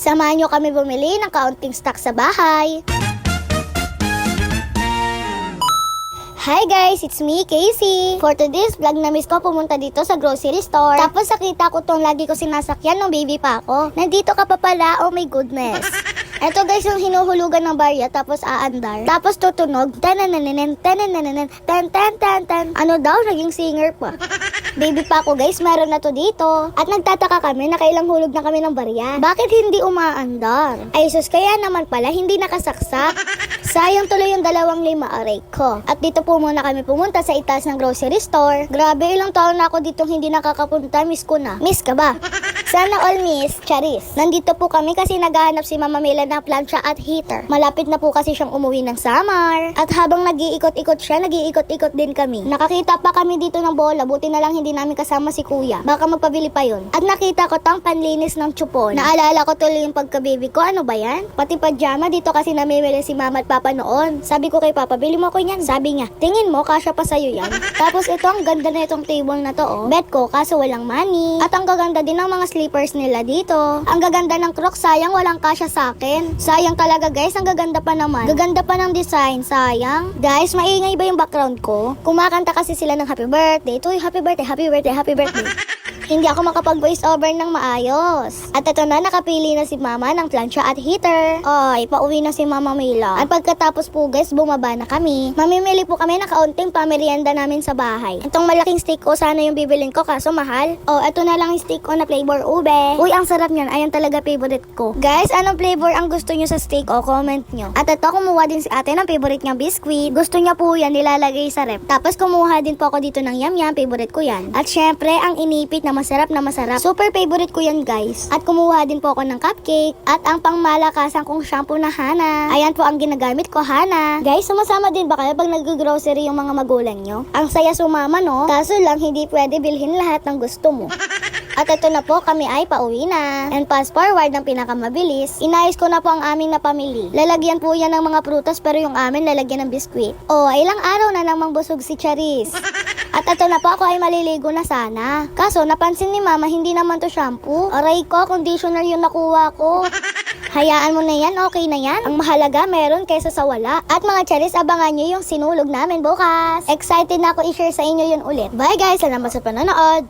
Samahan nyo kami bumili ng kaunting stock sa bahay. Hi guys, it's me, Casey. For today's vlog, na-miss ko pumunta dito sa grocery store. Tapos nakita ko tong lagi ko sinasakyan nung baby pa ako. Nandito ka pa pala, oh my goodness. Eto guys, yung hinuhulugan ng barya, tapos aandar. Tapos tutunog, tanananan, tanananan, tan tan tan tan. Ano daw, naging singer pa. Baby pa ako guys, meron na to dito. At nagtataka kami na kailang hulog na kami ng barya. Bakit hindi umaandar? Ay sus, kaya naman pala, hindi nakasaksak. Sayang tuloy yung 2 aray ko. At dito po muna kami pumunta sa itaas ng grocery store. Grabe, ilang taon na ako ditong hindi nakakapunta. Miss ko na. Miss ka ba? Sana all miss, Charis. Nandito po kami kasi naghahanap si Mama Mila ng plancha at heater. Malapit na po kasi siyang umuwi ng summer. At habang nag-iikot-ikot siya, nag-iikot-ikot din kami. Nakakita pa kami dito ng bola. Buti na lang hindi namin kasama si Kuya. Baka magpabili pa yun. At nakita ko tang panlinis ng chupon. Naalala ko tuloy yung pagka-baby ko. Ano ba yan? Pati pajama dito kasi namimili si Mama at Papa noon. Sabi ko kay Papa, bili mo ko yan. Sabi niya, tingin mo, kasya pa sa'yo yan. Tapos ito, ang ganda na itong table na to, oh. Bet ko, kaso walang money. At ang gaganda din ng mga slippers nila dito. Ang gaganda ng Crocs, sayang walang kasya sa akin. Sayang talaga guys, ang gaganda pa naman. Gaganda pa ng design, sayang. Guys, maingay ba yung background ko? Kumakanta kasi sila ng happy birthday. Ito yung happy birthday, happy birthday, happy birthday. Hindi ako makapag-voice over ng maayos. At ito na, nakapili na si Mama ng plancha at heater. Ay, pauwi na si Mama Mila. At pagkatapos po guys, bumaba na kami. Mamimili po kami ng kaunting pamerienda namin sa bahay. Itong malaking steak ko, sana yung bibilin ko kaso mahal. Oh, ito na lang yung steak ko na flavor ube. Uy, ang sarap niyan. Ayan talaga favorite ko. Guys, anong flavor ang gusto nyo sa steak? O, comment nyo. At ito, kumuha din si ate ng favorite niyang biscuit. Gusto niya po yan, nilalagay sa rep. Tapos kumuha din po ako dito ng yam-yam. Favorite ko yan. At syempre, ang inipit na masarap na masarap. Super favorite ko yan guys. At kumuha din po ako ng cupcake. At ang pangmalakasan kong shampoo na Hana. Ayan po ang ginagamit ko, Hana. Guys, sumasama din ba kayo pag nag-grocery yung mga magulang nyo? Ang saya sumama, no? Kaso lang, hindi pwede bilhin lahat ng gusto mo. At ito na po, kami ay pauwi na. And fast forward ng pinakamabilis, inayos ko na po ang aming napamili. Lalagyan po yan ng mga prutas pero yung amin lalagyan ng biskwit. Oh, ilang araw na namang busog si Charis. At ito na po, ako ay maliligo na sana. Kaso napansin ni Mama, hindi naman to shampoo. Aray ko, conditioner yung nakuha ko. Hayaan mo na yan, okay na yan. Ang mahalaga, meron kaysa sa wala. At mga Charis, abangan nyo yung sinulog namin bukas. Excited na ako i-share sa inyo yun ulit. Bye guys, salamat sa panonood.